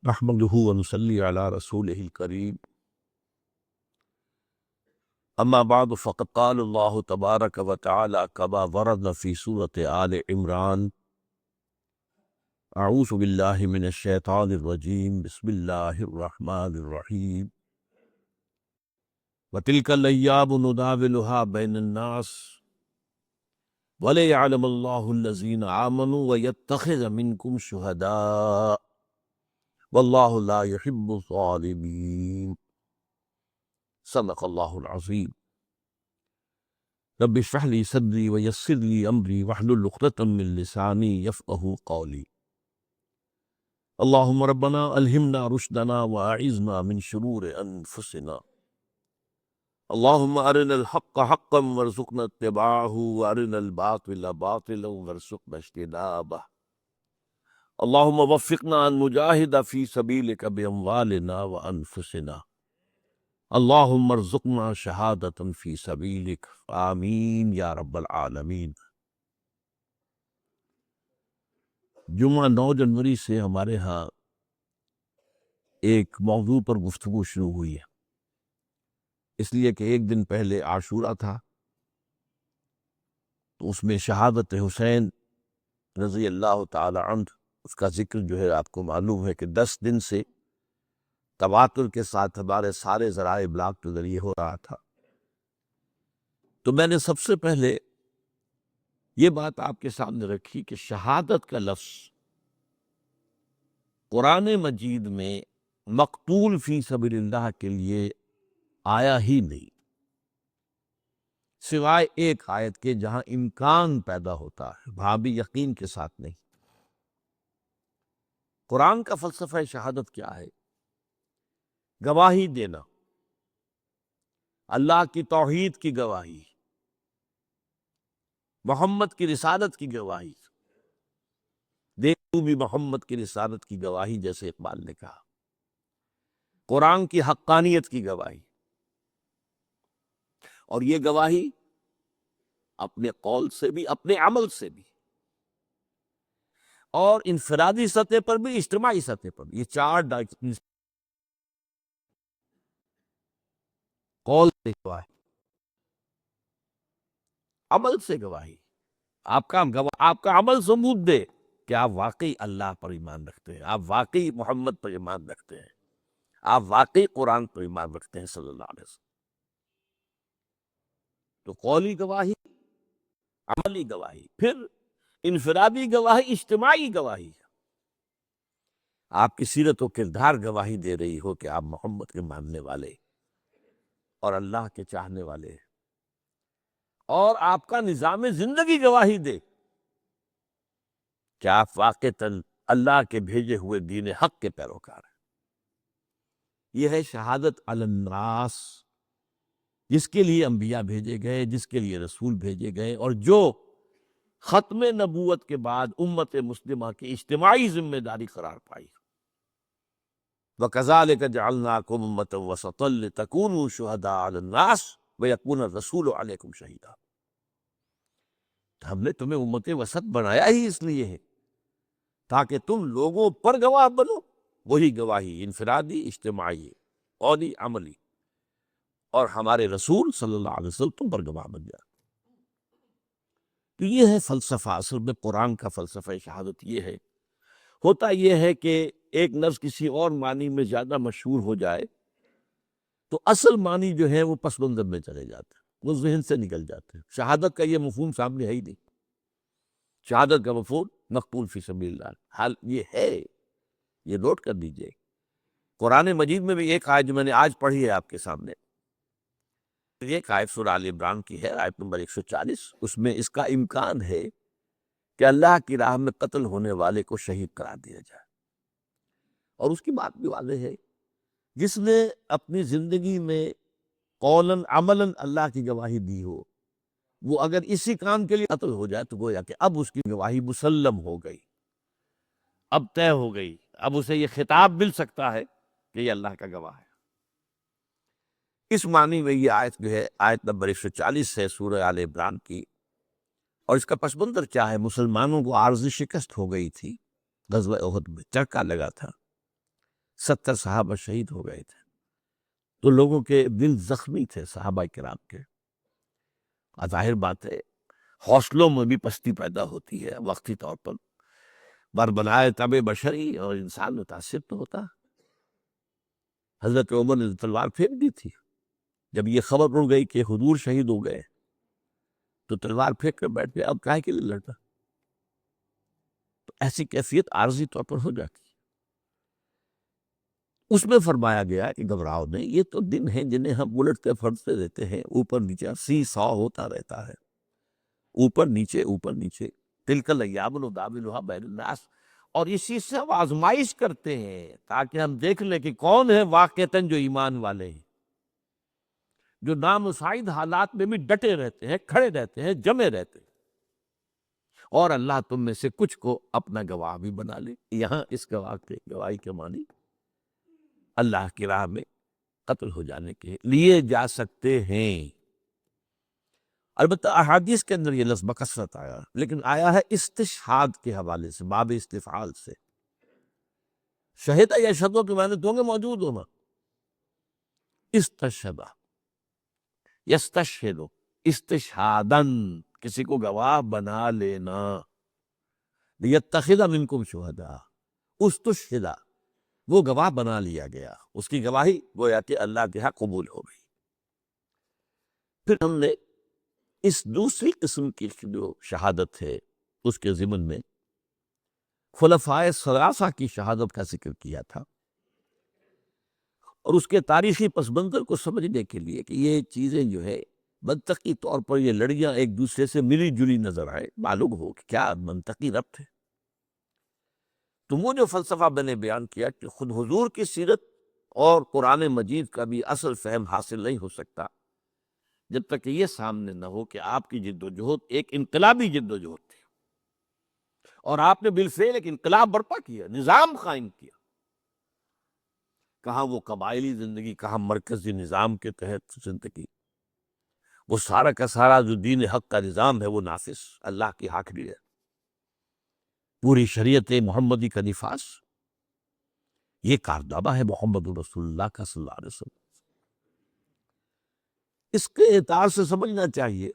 نحمده ونصلي على رسوله الكريم أما بعد فقد قال الله تبارك وتعالى كما ورد في سورة آل عمران أعوذ بالله من الشيطان الرجيم بسم الله الرحمن الرحيم وتلك الأيام نداولها بين الناس وليعلم الله الذين آمنوا ويتخذ منكم شهداء والله لا يحب الظالمين صدق الله العظيم رب اشرح لي صدري ويسر لي امري واحلل عقدة من لساني يفقهوا قولي اللهم ربنا الهمنا رشدنا واعذنا من شرور انفسنا اللهم ارنا الحق حقا وارزقنا اتباعه وارنا الباطل باطلا وارزقنا اجتنابه اللهم وفقنا ان نجاهد في سبيلك باموالنا وانفسنا اللهم ارزقنا شہادۃ فی سبیلک آمین یا رب العالمین۔ جمعہ 9 جنوری سے ہمارے ہاں ایک موضوع پر گفتگو شروع ہوئی ہے، اس لیے کہ ایک دن پہلے عاشورہ تھا، تو اس میں شہادت حسین رضی اللہ تعالی عنہ اس کا ذکر جو ہے آپ کو معلوم ہے کہ 10 دن سے تواتر کے ساتھ ہمارے سارے ذرائع ابلاغ کے ذریعے ہو رہا تھا۔ تو میں نے سب سے پہلے یہ بات آپ کے سامنے رکھی کہ شہادت کا لفظ قرآن مجید میں مقتول فی سبیل اللہ کے لیے آیا ہی نہیں، سوائے ایک آیت کے جہاں امکان پیدا ہوتا ہے، وہاں بھی یقین کے ساتھ نہیں۔ قرآن کا فلسفہ شہادت کیا ہے؟ گواہی دینا، اللہ کی توحید کی گواہی، محمد کی رسالت کی گواہی، دیکھو بھی محمد کی رسالت کی گواہی، جیسے اقبال نے کہا، قرآن کی حقانیت کی گواہی، اور یہ گواہی اپنے قول سے بھی، اپنے عمل سے بھی، اور انفرادی سطح پر بھی، اجتماعی سطح پر بھی۔ یہ 4 ڈائمنشن، قول سے گواہی، عمل سے گواہی، آپ کا عمل ثبوت دے کہ آپ واقعی اللہ پر ایمان رکھتے ہیں، آپ واقعی محمد پر ایمان رکھتے ہیں، آپ واقعی قرآن پر ایمان رکھتے ہیں صلی اللہ علیہ وسلم۔ تو قولی گواہی، عملی گواہی، پھر انفرادی گواہی، اجتماعی گواہی، آپ کی سیرت و کردار گواہی دے رہی ہو کہ آپ محمد کے ماننے والے اور اللہ کے چاہنے والے ہیں، اور آپ کا نظام زندگی گواہی دے کہ آپ واقعتاً اللہ کے بھیجے ہوئے دین حق کے پیروکار ہیں۔ یہ ہے شہادت علی الناس، جس کے لیے انبیاء بھیجے گئے، جس کے لیے رسول بھیجے گئے، اور جو ختم نبوت کے بعد امت مسلمہ کی اجتماعی ذمہ داری قرار پائی۔ وَكَذَلِكَ جَعَلْنَاكُمْ أُمَّةً وَسَطًا لِتَكُونُوا شُهَدَاءَ عَلَى النَّاسِ وَيَكُونَ الرَّسُولُ عَلَيْكُمْ شَهِيدًا۔ ہم نے تمہیں امت وسط بنایا ہی اس لیے ہے تاکہ تم لوگوں پر گواہ بنو، وہی گواہی انفرادی، اجتماعی، قولی، عملی، اور ہمارے رسول صلی اللہ علیہ وسلم تم پر گواہ بن جائے۔ تو یہ ہے فلسفہ، اصل میں قرآن کا فلسفہ شہادت یہ ہے۔ ہوتا یہ ہے کہ ایک لفظ کسی اور معنی میں زیادہ مشہور ہو جائے تو اصل معنی جو ہے وہ پس منظر میں چلے جاتے ہیں، وہ ذہن سے نکل جاتے ہیں۔ شہادت کا یہ مفہوم سامنے ہے ہی نہیں، شہادت کا مفہوم مقتول فی سبیل اللہ، حال یہ ہے، یہ نوٹ کر دیجئے۔ قرآن مجید میں بھی ایک آیت جو میں نے آج پڑھی ہے آپ کے سامنے، ایک آیت سورہ آل عمران کی ہے، آیت نمبر 140، اس میں اس کا امکان ہے کہ اللہ کی راہ میں قتل ہونے والے کو شہید قرار دیا جائے، اور اس کی بات بھی واضح ہے، جس نے اپنی زندگی میں قولاً عملاً اللہ کی گواہی دی ہو، وہ اگر اسی کام کے لیے قتل ہو جائے تو گویا کہ اب اس کی گواہی مسلم ہو گئی، اب طے ہو گئی، اب اسے یہ خطاب مل سکتا ہے کہ یہ اللہ کا گواہ ہے۔ اس معنی میں یہ آیت جو ہے، آیت نمبر 140 ہے سورہ آل عمران کی، اور اس کا پس منظر کیا ہے؟ مسلمانوں کو عارضی شکست ہو گئی تھی، غزوہ احد میں چرکا لگا تھا، 70 صحابہ شہید ہو گئے تھے، تو لوگوں کے دل زخمی تھے صحابہ کرام کے۔ ظاہر بات ہے حوصلوں میں بھی پستی پیدا ہوتی ہے وقتی طور پر، بربنائے طبع بشری، اور انسان متاثر تو ہوتا۔ حضرت عمر نے تلوار پھینک دی تھی جب یہ خبر اڑ گئی کہ حضور شہید ہو گئے، تو تلوار پھینک کر بیٹھ گئے، اب کاہے کے لیے لڑنا؟ تو ایسی کیفیت عارضی طور پر ہو جاتی ہے۔ اس میں فرمایا گیا کہ گھبراؤ نہیں، یہ تو دن ہیں جنہیں ہم الٹتے پھرتے رہتے ہیں، اوپر نیچے سی سو ہوتا رہتا ہے، اوپر نیچے تلک الایام نداولها بین الناس، اور اسی سے ہم آزمائش کرتے ہیں تاکہ ہم دیکھ لیں کہ کون ہے واقعتاً جو ایمان والے ہیں، جو نامساعد حالات میں بھی ڈٹے رہتے ہیں، کھڑے رہتے ہیں، جمے رہتے ہیں، اور اللہ تم میں سے کچھ کو اپنا گواہ بھی بنا لے۔ یہاں اس گواہی کے معنی اللہ کی راہ میں قتل ہو جانے کے لیے جا سکتے ہیں۔ البتہ احادیث کے اندر یہ لفظ بکثرت آیا، لیکن آیا ہے استشہاد کے حوالے سے، باب استفعال سے۔ شہد یا شہدوں کے معنی دوں گے موجود ہونا، استشہدہ یستشہد استشہادن، کسی کو گواہ بنا لینا، لیتخذ منکم شہداء، استشہدہ وہ گواہ بنا لیا گیا، اس کی گواہی گویا کہ اللہ کے ہاں قبول ہو گئی۔ پھر ہم نے اس دوسری قسم کی جو شہادت ہے اس کے ضمن میں خلفائے ثلاثہ کی شہادت کا ذکر کیا تھا، اور اس کے تاریخی پس منظر کو سمجھنے کے لیے کہ یہ چیزیں جو ہے منطقی طور پر یہ لڑیاں ایک دوسرے سے ملی جلی نظر آئے، معلوم ہو کہ کیا منطقی ربط ہے۔ تو وہ جو فلسفہ میں نے بیان کیا کہ خود حضور کی سیرت اور قرآن مجید کا بھی اصل فہم حاصل نہیں ہو سکتا جب تک کہ یہ سامنے نہ ہو کہ آپ کی جد و جہد ایک انقلابی جد و جہد تھی، اور آپ نے بالفعل ایک انقلاب برپا کیا، نظام قائم کیا۔ کہاں وہ قبائلی زندگی، کہاں مرکزی نظام کے تحت زندگی، وہ سارا کا سارا جو دین حق کا نظام ہے وہ نافذ، اللہ کی حاکمی ہے، پوری شریعت محمدی کا نفاذ، یہ کارنامہ ہے محمد رسول اللہ کا صلی اللہ علیہ وسلم۔ اس کے اعتبار سے سمجھنا چاہیے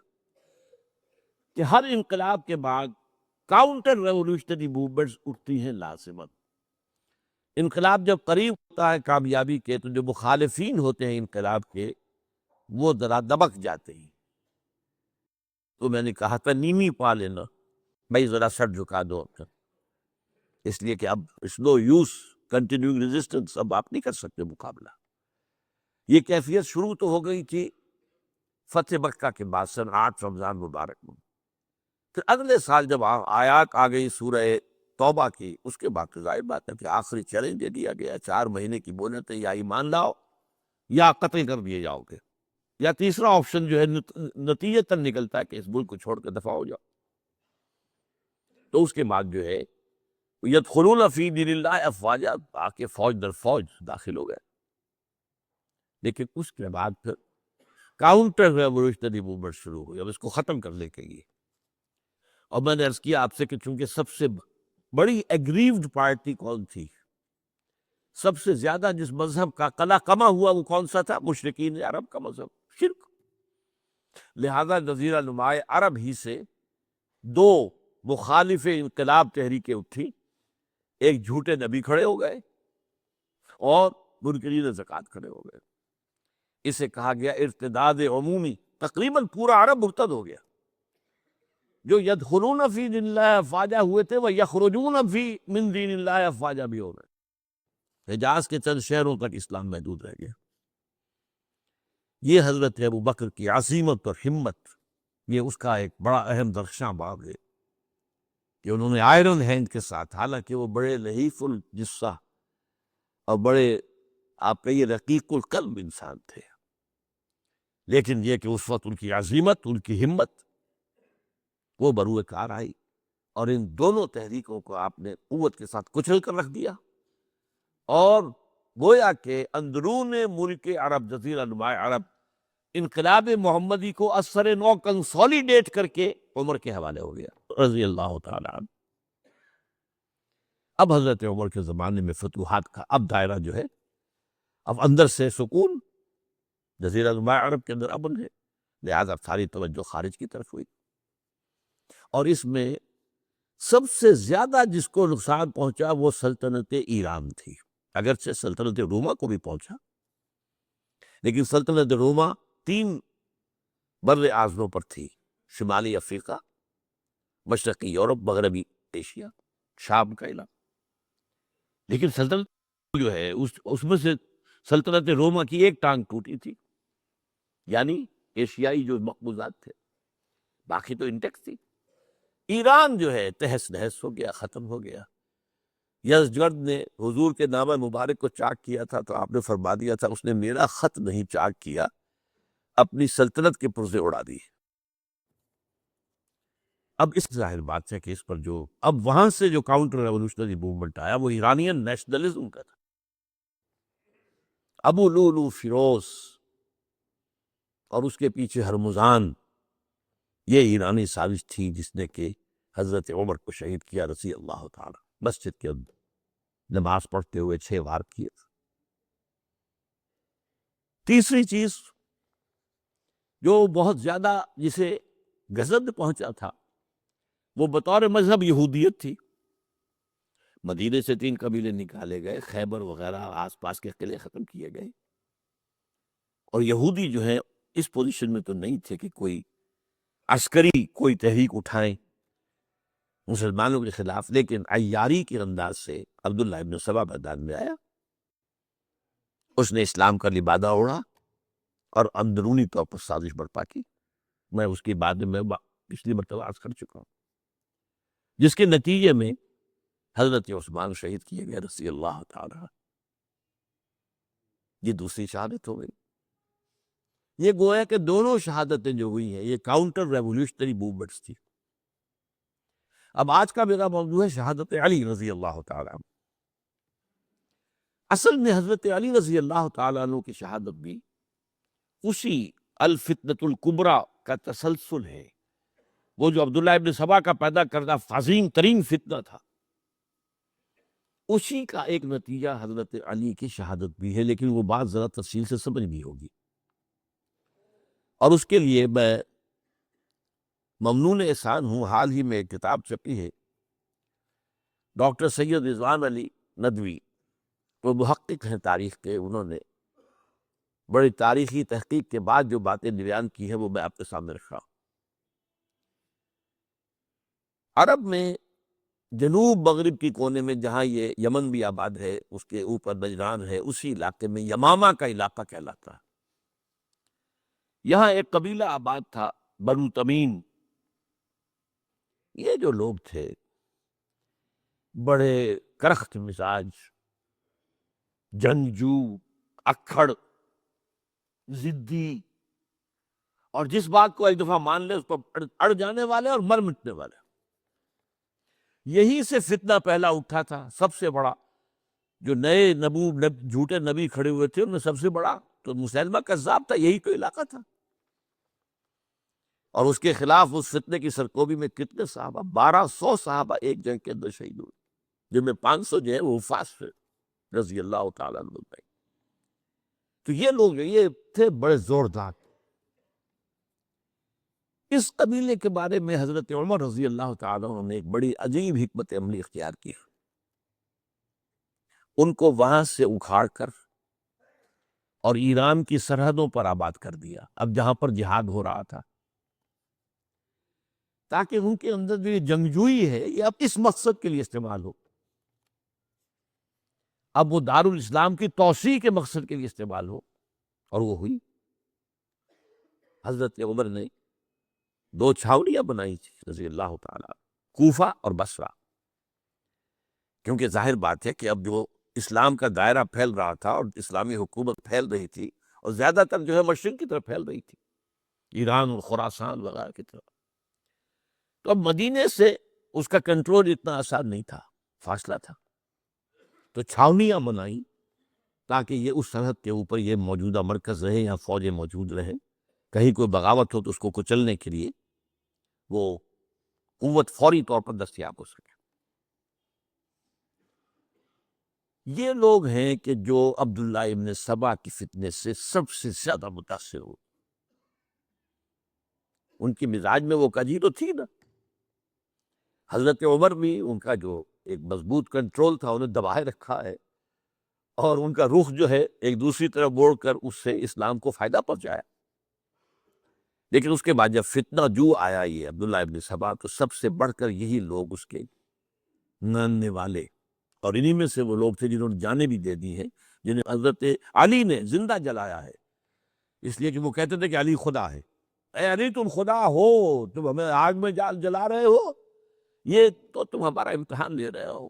کہ ہر انقلاب کے بعد کاؤنٹر ریولوشنری موومنٹس اٹھتی ہیں لازماً۔ انقلاب جب قریب ہوتا ہے کامیابی کے تو جو مخالفین ہوتے ہیں انقلاب کے وہ ذرا دبک جاتے ہیں۔ تو میں نے کہا تھا نیمی پا لینا، بھائی ذرا سر جھکا دو اپنا، اس لیے کہ اب it's no use continuing resistance, اب آپ نہیں کر سکتے مقابلہ۔ یہ کیفیت شروع تو ہو گئی تھی فتح مکہ کے بعد سن 8 رمضان مبارک میں۔ پھر اگلے سال جب آیات آ گئی سورہ توبہ کی، اس کے بعد ظاہر بات ہے کہ آخری چیلنج دے دیا گیا، 4 مہینے کی مہلت ہے، یا ایمان لاؤ یا قتل کر دیے جاؤ گے، یا تیسرا آپشن جو ہے نتیجتاً نکلتا ہے کہ اس ملک کو چھوڑ کے دفع ہو جاؤ۔ تو اس کے بعد جو ہے یدخلون فی دین اللہ افواجا، آ کے فوج در فوج داخل ہو گئے۔ لیکن اس کے بعد پھر کاؤنٹر ریولوشنری موومنٹ شروع ہوئی، اب اس کو ختم کرنے کے لیے۔ اور میں نے عرض کیا آپ سے کہ چونکہ سب سے بڑی ایگریوڈ پارٹی کون تھی، سب سے زیادہ جس مذہب کا قلع کما ہوا وہ کون سا تھا؟ مشرکین عرب کا مذہب، شرک۔ لہذا جزیرہ نمائے عرب ہی سے 2 مخالف انقلاب تحریکیں اٹھی، ایک جھوٹے نبی کھڑے ہو گئے اور منکرین زکوٰۃ کھڑے ہو گئے۔ اسے کہا گیا ارتداد عمومی، تقریباً پورا عرب مرتد ہو گیا۔ جو یدخلون فی دین اللہ افواجا ہوئے تھے وہ یخرجون فی من دین اللہ افواجا بھی ہو گئے۔ حجاز کے چند شہروں تک اسلام محدود رہ گیا۔ یہ حضرت ابو بکر کی عزیمت اور ہمت، یہ اس کا ایک بڑا اہم درخشاں باب ہے کہ انہوں نے آئرن ہینڈ کے ساتھ، حالانکہ وہ بڑے لحیف الجثہ اور بڑے آپ کہیے رقیق القلب انسان تھے، لیکن یہ کہ اس وقت ان کی عزیمت، ان کی ہمت وہ بروئے کار آئی، اور ان دونوں تحریکوں کو آپ نے قوت کے ساتھ کچل کر رکھ دیا، اور گویا کہ اندرون ملک عرب، جزیرہ نمائے عرب، انقلاب محمدی کو اثر نو کنسولیڈیٹ کر کے عمر کے حوالے ہو گیا رضی اللہ تعالیٰ عنہ۔ اب حضرت عمر کے زمانے میں فتوحات کا اب دائرہ جو ہے، اب اندر سے سکون، جزیرہ نما عرب کے اندر امن ہے، لہذا ساری توجہ خارج کی طرف ہوئی۔ اور اس میں سب سے زیادہ جس کو نقصان پہنچا وہ سلطنت ایران تھی، اگرچہ سلطنت روما کو بھی پہنچا، لیکن سلطنت روما 3 بر اعظموں پر تھی: شمالی افریقہ، مشرقی یورپ، مغربی ایشیا، شام کا علاقہ۔ لیکن سلطنت جو ہے اس میں سے سلطنت روما کی ایک ٹانگ ٹوٹی تھی، یعنی ایشیائی جو مقبوضات تھے، باقی تو انٹیکٹ تھی۔ ایران جو ہے تہس نہس ہو گیا، ختم ہو گیا۔ یزدگرد نے حضور کے نامہ مبارک کو چاک کیا تھا تو آپ نے فرما دیا تھا اس نے میرا خط نہیں چاک کیا، اپنی سلطنت کے پرزے اڑا دی۔ اب اس ظاہر بات ہے کہ اس پر جو اب وہاں سے جو کاؤنٹر ریولوشنری موومنٹ آیا وہ ایرانین نیشنلزم کا تھا۔ ابو لولو فیروز اور اس کے پیچھے ہرمزان، یہ ایرانی سازش تھی جس نے کہ حضرت عمر کو شہید کیا رضی اللہ تعالی، مسجد کے اندر نماز پڑھتے ہوئے 6 وار کیے۔ تیسری چیز جو بہت زیادہ جسے گزند پہنچا تھا وہ بطور مذہب یہودیت تھی۔ مدینے سے 3 قبیلے نکالے گئے، خیبر وغیرہ آس پاس کے قلعے ختم کیے گئے، اور یہودی جو ہے اس پوزیشن میں تو نہیں تھے کہ کوئی عسکری کوئی تحریک اٹھائیں مسلمانوں کے خلاف، لیکن عیاری کے انداز سے عبداللہ ابن سبا میدان میں آیا، اس نے اسلام کا لبادہ اوڑھا اور اندرونی طور پر سازش برپا کی۔ میں اس کی بات میں پچھلی مرتبہ عرض کر چکا ہوں، جس کے نتیجے میں حضرت عثمان شہید کیے گئے رضی اللہ تعالی۔ یہ دوسری شہادت ہو گئی۔ یہ گویا کہ دونوں شہادتیں جو ہوئی ہیں یہ کاؤنٹر ریولوشنری موومنٹس تھی۔ اب آج کا میرا موضوع ہے شہادت علی رضی اللہ تعالیٰ عنہ۔ اصل میں حضرت علی رضی اللہ تعالیٰ عنہ کی شہادت بھی اسی الفتنۃ الکبریٰ کا تسلسل ہے، وہ جو عبداللہ ابن سبا کا پیدا کردہ عظیم ترین فتنہ تھا، اسی کا ایک نتیجہ حضرت علی کی شہادت بھی ہے، لیکن وہ بات ذرا تفصیل سے سمجھنی ہوگی۔ اور اس کے لیے میں ممنون احسان ہوں، حال ہی میں ایک کتاب چھپی ہے، ڈاکٹر سید رضوان علی ندوی، وہ محقق ہیں تاریخ کے، انہوں نے بڑی تاریخی تحقیق کے بعد جو باتیں بیان کی ہیں وہ میں آپ کے سامنے رکھا ہوں۔ عرب میں جنوب مغرب کی کونے میں جہاں یہ یمن بھی آباد ہے، اس کے اوپر نجران ہے، اسی علاقے میں یمامہ کا علاقہ کہلاتا ہے۔ یہاں ایک قبیلہ آباد تھا بنو تمیم۔ یہ جو لوگ تھے بڑے کرخت مزاج، جنگجو، اکھڑ، ضدی، اور جس بات کو ایک دفعہ مان لے اس پر اڑ جانے والے اور مر مٹنے والے۔ یہی سے فتنہ پہلا اٹھا تھا۔ سب سے بڑا جو نئے جھوٹے نبی کھڑے ہوئے تھے ان میں سب سے بڑا تو مسیلمہ کذاب تھا، یہی تو علاقہ تھا، اور اس کے خلاف اس فتنے کی سرکوبی میں کتنے صحابہ، 1200 صحابہ ایک جنگ کے اندر شہید ہوئے، جن میں 500 جو ہیں وہ حفاظ سے رضی اللہ تعالیٰ عنہ۔ تو یہ لوگ جو یہ تھے بڑے زوردار۔ اس قبیلے کے بارے میں حضرت عمر رضی اللہ تعالیٰ عنہ نے ایک بڑی عجیب حکمت عملی اختیار کی۔ ان کو وہاں سے اکھاڑ کر اور ایران کی سرحدوں پر آباد کر دیا، اب جہاں پر جہاد ہو رہا تھا، تاکہ ان کے اندر جو یہ جنگجوئی ہے یہ اب اس مقصد کے لیے استعمال ہو، اب وہ دارالاسلام کی توسیع کے مقصد کے لیے استعمال ہو، اور وہ ہوئی۔ حضرت عمر نے 2 چھاؤنیاں بنائی تھی رضی اللہ تعالیٰ، کوفہ اور بصرہ، کیونکہ ظاہر بات ہے کہ اب جو اسلام کا دائرہ پھیل رہا تھا اور اسلامی حکومت پھیل رہی تھی، اور زیادہ تر جو ہے مشرق کی طرف پھیل رہی تھی، ایران اور خراسان وغیرہ کی طرف، تو اب مدینے سے اس کا کنٹرول اتنا آسان نہیں تھا، فاصلہ تھا، تو چھاونیاں بنائیں تاکہ یہ اس سرحد کے اوپر یہ موجودہ مرکز رہے یا فوجیں موجود رہیں، کہیں کوئی بغاوت ہو تو اس کو کچلنے کے لیے وہ قوت فوری طور پر دستیاب ہو سکے۔ یہ لوگ ہیں کہ جو عبداللہ ابن سبا کی فتنے سے سب سے زیادہ متاثر ہو. ان کی مزاج میں وہ کجی تو تھی نا. حضرت عمر بھی ان کا جو ایک مضبوط کنٹرول تھا انہیں دبائے رکھا ہے، اور ان کا رخ جو ہے ایک دوسری طرف موڑ کر اس سے اسلام کو فائدہ پہنچایا. لیکن اس کے بعد جب فتنہ جو آیا یہ عبداللہ ابن سبا، تو سب سے بڑھ کر یہی لوگ اس کے ماننے والے، اور انہی میں سے وہ لوگ تھے جنہوں نے جانیں بھی دے دی ہیں، جنہیں حضرت علی نے زندہ جلایا ہے، اس لیے کہ وہ کہتے تھے کہ علی خدا ہے. اے علی تم خدا ہو، تم ہمیں آگ میں جلا رہے ہو، یہ تو تم ہمارا امتحان لے رہے ہو.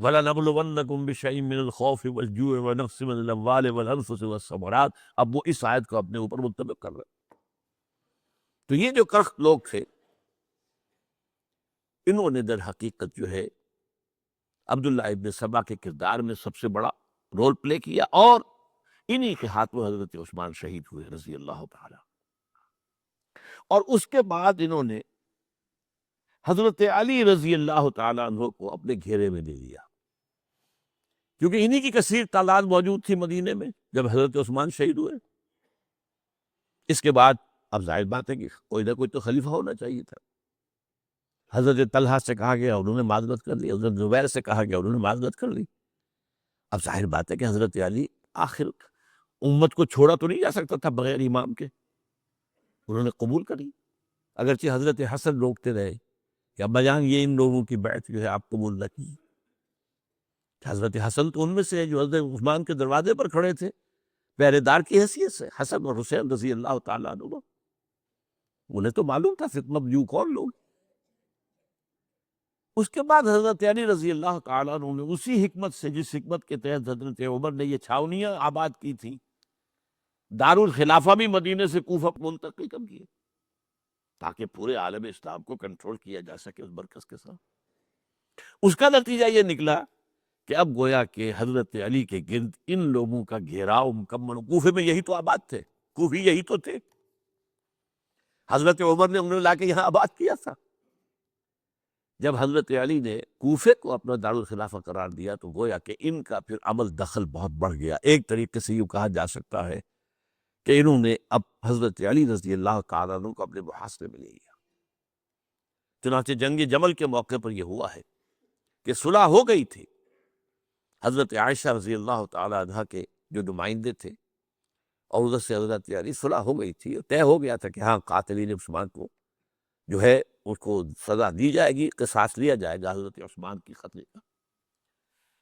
وَلَنَبْلُوَنَّكُمْ بِشَيْءٍ مِّنَ الْخَوْفِ وَالْجُوعِ وَنَقْصٍ مِّنَ الْأَمْوَالِ وَالْأَنفُسِ وَالثَّمَرَاتِ. اب وہ اس آیت کو اپنے اوپر منطبق کر رہے ہیں. تو یہ جو کرخ لوگ تھے، انہوں نے در حقیقت جو ہے عبداللہ ابن سبا کے کردار میں سب سے بڑا رول پلے کیا، اور انہی کے ہاتھوں حضرت عثمان شہید ہوئے رضی اللہ تعالی. اور اس کے بعد انہوں نے حضرت علی رضی اللہ تعالیٰ عنہ کو اپنے گھیرے میں لے لیا، کیونکہ انہی کی کثیر تعداد موجود تھی مدینے میں جب حضرت عثمان شہید ہوئے. اس کے بعد اب ظاہر بات ہے کہ کوئی نہ کوئی تو خلیفہ ہونا چاہیے تھا. حضرت طلحہ سے کہا گیا، انہوں نے معذرت کر لی. حضرت زبیر سے کہا گیا، انہوں نے معذرت کر لی. اب ظاہر بات ہے کہ حضرت علی آخر امت کو چھوڑا تو نہیں جا سکتا تھا بغیر امام کے، انہوں نے قبول کری. اگرچہ حضرت حسن روکتے رہے کہ ابا جان یہ ان لوگوں کی بیعت جو ہے آپ قبول نہ کی. حضرت حسن تو ان میں سے ہے جو حضرت عثمان کے دروازے پر کھڑے تھے پہرے دار کی حیثیت سے، حسن اور حسین رضی اللہ تعالیٰ عنہ. انہیں تو معلوم تھا فتنہ جو کون لوگ. اس کے بعد حضرت علی رضی اللہ تعالیٰ عنہ نے اسی حکمت سے، جس حکمت کے تحت حضرت عمر نے یہ چھاونیاں آباد کی تھیں، دارالخلافہ بھی مدینے سے کوفہ منتقل کر دیے تاکہ پورے عالم اسلام کو کنٹرول کیا جا سکے اس مرکز کے ساتھ. اس کا نتیجہ یہ نکلا کہ اب گویا کہ حضرت علی کے گرد ان لوگوں کا گھیراؤ مکمل. کوفے میں یہی تو آباد تھے، کوفی یہی تو تھے. حضرت عمر نے انہیں لا کے یہاں آباد کیا تھا. جب حضرت علی نے کوفے کو اپنا دارالخلافہ قرار دیا تو گویا کہ ان کا پھر عمل دخل بہت بڑھ گیا. ایک طریقے سے یوں کہا جا سکتا ہے کہ انہوں نے اب حضرت علی رضی اللہ تعالیٰ عنہ کو اپنے محاصرے میں لے لیا. چنانچہ جنگ جمل کے موقع پر یہ ہوا ہے کہ صلح ہو گئی تھی. حضرت عائشہ رضی اللہ تعالیٰ عنہ کے جو نمائندے تھے اور ادھر سے حضرت علی، صلح ہو گئی تھی، طے ہو گیا تھا کہ ہاں قاتلین عثمان کو جو ہے اس کو سزا دی جائے گی، قصاص لیا جائے گا حضرت عثمان کی قتل کا.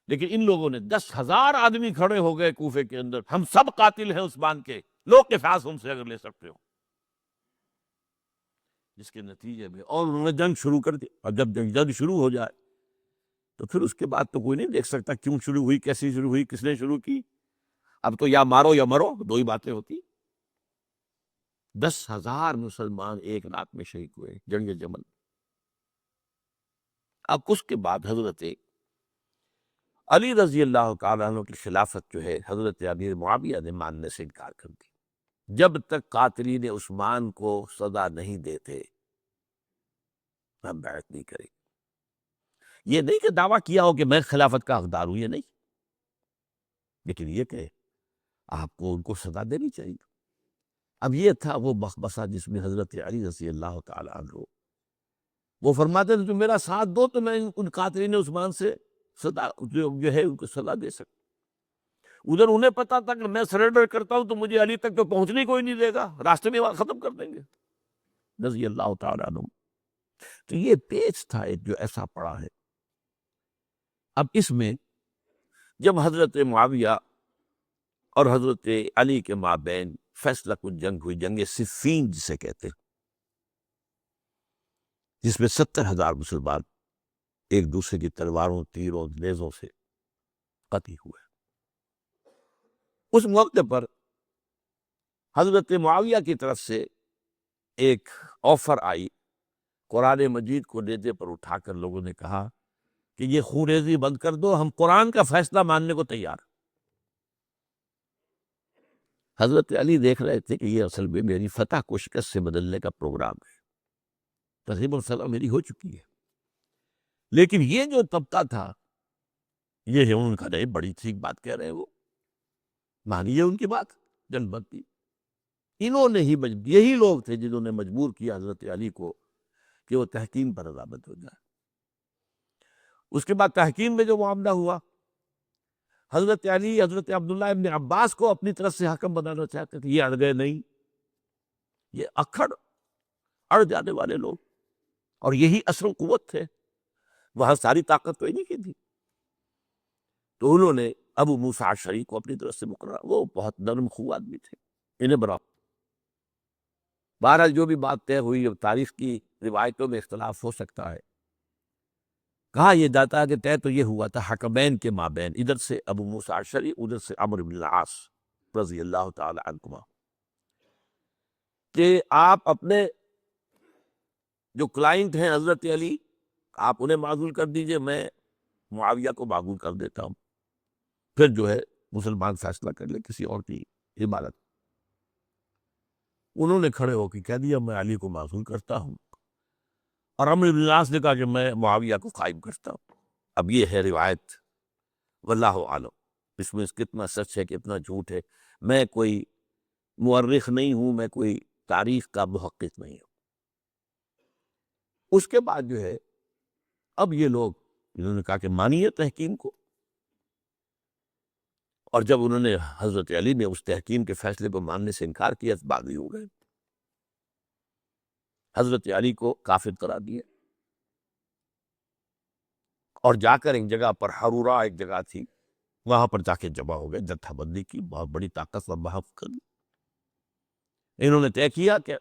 لیکن ان لوگوں نے 10,000 آدمی کھڑے ہو گئے کوفے کے اندر، ہم سب قاتل ہیں عثمان کے، لو قصاص ہم سے اگر لے سکتے ہو. جس کے نتیجے میں اور انہوں نے جنگ شروع کر دی. اور جب جنگ شروع ہو جائے تو پھر اس کے بعد تو کوئی نہیں دیکھ سکتا کیوں شروع ہوئی، کیسی شروع ہوئی، کس نے شروع کی. اب تو یا مارو یا مرو، دو ہی باتیں ہوتی. 10,000 مسلمان ایک رات میں شہید ہوئے جنگ جمل. اب اس کے بعد حضرت علی رضی اللہ تعالیٰ عنہ کی خلافت جو ہے حضرت امیر معاویہ نے ماننے سے انکار کر دی. جب تک قاتلین عثمان کو سزا نہیں دیتے ہم بیعت نہیں کریں. یہ نہیں کہ دعویٰ کیا ہو کہ میں خلافت کا حقدار ہوں، یہ نہیں، لیکن یہ کہ آپ کو ان کو سزا دینی چاہیے. اب یہ تھا وہ بخبسہ جس میں حضرت علی رضی اللہ تعالیٰ عنہ وہ فرماتے تھے تم میرا ساتھ دو تو میں ان قاتلین عثمان سے سزا جو ہے ان کو سزا دے سکتا. ادھر انہیں پتا تھا کہ میں سرنڈر کرتا ہوں تو مجھے علی تک تو پہنچنے کوئی نہیں دے گا، راستے میں وہاں ختم کر دیں گے رضی اللہ تعالیٰ عنہ. تو یہ پیچ تھا ایک جو ایسا پڑا ہے. اب اس میں جب حضرت معاویہ اور حضرت علی کے مابین فیصلہ کن جنگ ہوئی، جنگ صفین جسے کہتے ہیں، جس میں 70,000 مسلمان ایک دوسرے کی تلواروں، تیروں، نیزوں سے قتل ہوئے. اس موقع پر حضرت معاویہ کی طرف سے ایک آفر آئی. قرآن مجید کو نیزے پر اٹھا کر لوگوں نے کہا کہ یہ خونریزی بند کر دو، ہم قرآن کا فیصلہ ماننے کو تیار. حضرت علی دیکھ رہے تھے کہ یہ اصل میں میری فتح کو شکست سے بدلنے کا پروگرام ہے، تقریباً صلاح میری ہو چکی ہے. لیکن یہ جو طبقہ تھا یہ ہے ان کا نہیں، بڑی ٹھیک بات کہہ رہے ہیں وہ، مانیے ان کی بات جن بنتی۔ انہوں نے ہی یہی لوگ تھے جنہوں نے مجبور کیا حضرت علی کو کہ وہ تحکیم پر رغبت ہو جائے۔ اس کے بعد تحکیم میں جو معاملہ ہوا، حضرت علی حضرت عبداللہ ابن عباس کو اپنی طرف سے حکم بنانا چاہتے تھے، یہ اڑ گئے نہیں، یہ اڑ جانے والے لوگ، اور یہی اصل قوت تھے، وہاں ساری طاقت تو انہی کی تھی۔ تو انہوں نے ابو موسیٰ اشعری کو اپنی طرف سے مقررہ، وہ بہت نرم خو آدمی تھے، انہیں بڑا بہرحال جو بھی بات طے ہوئی، اب تاریخ کی روایتوں میں اختلاف ہو سکتا ہے، کہا یہ جاتا ہے کہ طے تو یہ ہوا تھا حکمین کے مابین، ادھر سے ابو موسیٰ اشعری، ادھر سے عمرو بن العاص رضی اللہ تعالی عنہما، کہ آپ اپنے جو کلائنٹ ہیں حضرت علی، آپ انہیں معزول کر دیجئے، میں معاویہ کو معزول کر دیتا ہوں، پھر جو ہے مسلمان فیصلہ کر لے کسی اور کی عبادت۔ انہوں نے کھڑے ہو کے کہہ دیا میں علی کو معزول کرتا ہوں، اور عمرو بن العاص نے کہا کہ میں معاویہ کو قائم کرتا ہوں۔ اب یہ ہے روایت، واللہ عالم اس میں کتنا سچ ہے کتنا جھوٹ ہے، میں کوئی مورخ نہیں ہوں، میں کوئی تاریخ کا محقق نہیں ہوں۔ اس کے بعد جو ہے اب یہ لوگ انہوں نے کہا کہ مانیے تحکیم کو، اور جب انہوں نے حضرت علی نے اس تحکیم کے فیصلے کو ماننے سے انکار کیا تو باغی ہو گئے، حضرت علی کو کافر قرار دیا، اور جا کر ایک جگہ پر حرورہ ایک جگہ تھی، وہاں پر جا کے جمع ہو گئے، جتھا بندی کی، بہت بڑی طاقت اور بحث کر دی۔ انہوں نے طے کیا کہ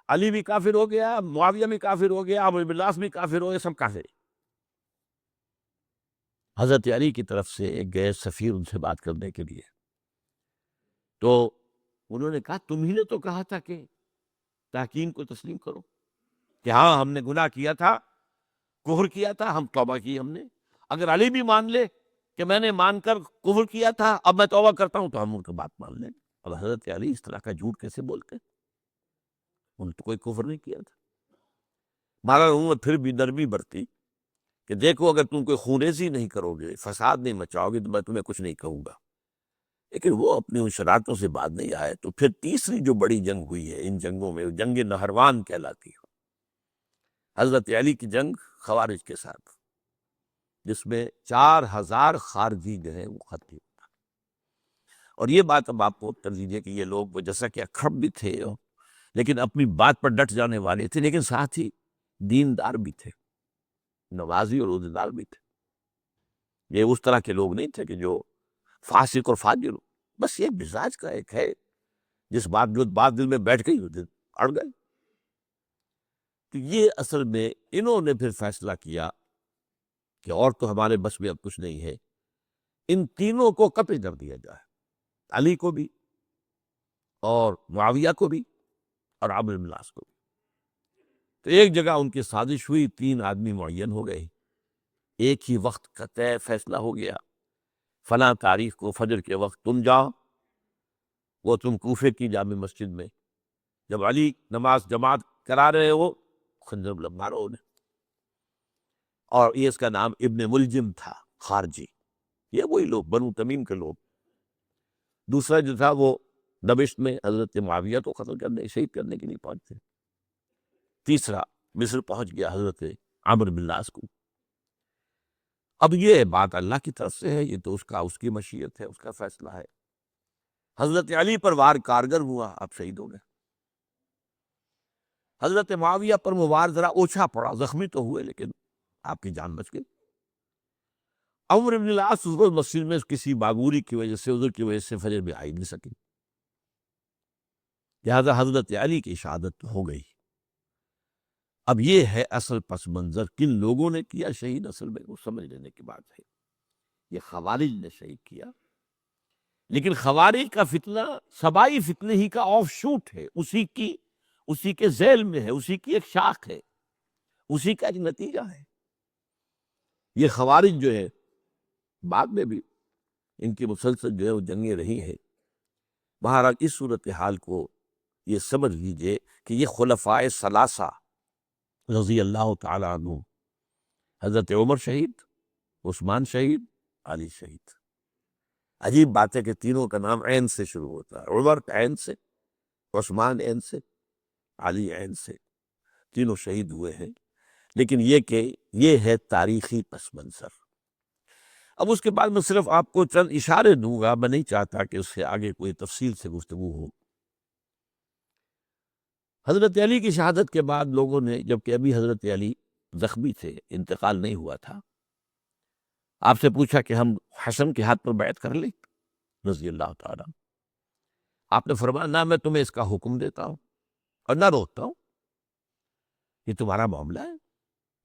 علی بھی کافر ہو گیا، معاویہ بھی کافر ہو گیا، عمرو بن العاص بھی کافر ہو گئے، سب کافر ہیں۔ حضرت علی کی طرف سے ایک گئے سفیر ان سے بات کرنے کے لیے، تو انہوں نے کہا تم ہی نے تو کہا تھا کہ تحکیم کو تسلیم کرو، کہ ہاں ہم نے گناہ کیا تھا، کفر کیا تھا، ہم توبہ کی ہم نے، اگر علی بھی مان لے کہ میں نے مان کر کفر کیا تھا اب میں توبہ کرتا ہوں تو ہم ان کی بات مان لیں۔ اب حضرت علی اس طرح کا جھوٹ کیسے بولتے، انہوں نے تو کوئی کفر نہیں کیا تھا، مگر انہوں نے پھر بھی نرمی برتی کہ دیکھو اگر تم کوئی خونریزی نہیں کرو گے، فساد نہیں مچاؤ گے تو میں تمہیں کچھ نہیں کہوں گا۔ لیکن وہ اپنی ان شرارتوں سے بعد نہیں آئے، تو پھر تیسری جو بڑی جنگ ہوئی ہے ان جنگوں میں، جنگ نہروان کہلاتی ہے، حضرت علی کی جنگ خوارج کے ساتھ، جس میں 4000 خارجی جو ہیں وہ ختم۔ اور یہ بات اب آپ نوٹ کر لیجیے کہ یہ لوگ وہ جیسا کہ اکھڑ بھی تھے لیکن اپنی بات پر ڈٹ جانے والے تھے، لیکن ساتھ ہی دیندار بھی تھے، نمازی اور روزے بھی تھے۔ یہ اس طرح کے لوگ نہیں تھے کہ جو فاسق اور فاجر ہو، بس یہ مزاج کا ایک ہے، جس جو بات دل میں بیٹھ گئی وہ اڑ گئے۔ تو یہ اصل میں انہوں نے پھر فیصلہ کیا کہ اور تو ہمارے بس میں اب کچھ نہیں ہے، ان تینوں کو قتل کر دیا جائے، علی کو بھی اور معاویہ کو بھی اور عمرو بن العاص کو بھی۔ تو ایک جگہ ان کی سازش ہوئی، 3 آدمی معین ہو گئے، ایک ہی وقت کا طے فیصلہ ہو گیا، فلاں تاریخ کو فجر کے وقت تم جاؤ، وہ تم کوفے کی جامع مسجد میں، جب علی نماز جماعت کرا رہے ہو خنجر مارو انہیں۔ اور یہ اس کا نام ابن ملجم تھا، خارجی، یہ وہی لوگ بنو تمیم کے لوگ۔ دوسرا جو تھا وہ دمشق میں حضرت معاویہ کو قتل کرنے شہید کرنے کے لیے پہنچتے، تیسرا مصر پہنچ گیا حضرت عمرو بن العاص کو۔ اب یہ بات اللہ کی طرف سے ہے، یہ تو اس کی مشیت ہے، اس کا فیصلہ ہے۔ حضرت علی پر وار کارگر ہوا، آپ شہید ہو گئے۔ حضرت معاویہ پر وہ وار ذرا اوچھا پڑا، زخمی تو ہوئے لیکن آپ کی جان بچ گئی۔ عمرو بن العاص اس روز مسجد میں کسی معذوری کی وجہ سے، عذر کی وجہ سے فجر میں آئی نہیں سکی، لہذا حضرت علی کی شہادت ہو گئی۔ اب یہ ہے اصل پس منظر، کن لوگوں نے کیا شہید، اصل میں وہ سمجھ لینے کی بات ہے، یہ خوارج نے شہید کیا، لیکن خوارج کا فتنہ سبائی فتنے ہی کا آف شوٹ ہے، اسی کے ذیل میں ہے، اسی کی ایک شاخ ہے، اسی کا ایک نتیجہ ہے۔ یہ خوارج جو ہے بعد میں بھی ان کی مسلسل جو ہے وہ جنگیں رہی ہیں۔ بہرحال اس صورتحال کو یہ سمجھ لیجئے کہ یہ خلفائے ثلاثہ رضی اللہ تعالی عنہ، حضرت عمر شہید، عثمان شہید، علی شہید۔ عجیب بات ہے کہ تینوں کا نام عین سے شروع ہوتا ہے، عمر عین سے، عثمان عین سے، علی عین سے، تینوں شہید ہوئے ہیں۔ لیکن یہ کہ یہ ہے تاریخی پس منظر۔ اب اس کے بعد میں صرف آپ کو چند اشارے دوں گا، میں نہیں چاہتا کہ اس سے آگے کوئی تفصیل سے گفتگو ہو۔ حضرت علی کی شہادت کے بعد لوگوں نے، جبکہ ابھی حضرت علی زخمی تھے، انتقال نہیں ہوا تھا، آپ سے پوچھا کہ ہم حسن کے ہاتھ پر بیعت کر لیں رضی اللہ تعالیٰ۔ آپ نے فرمایا نہ میں تمہیں اس کا حکم دیتا ہوں اور نہ روکتا ہوں، یہ تمہارا معاملہ ہے،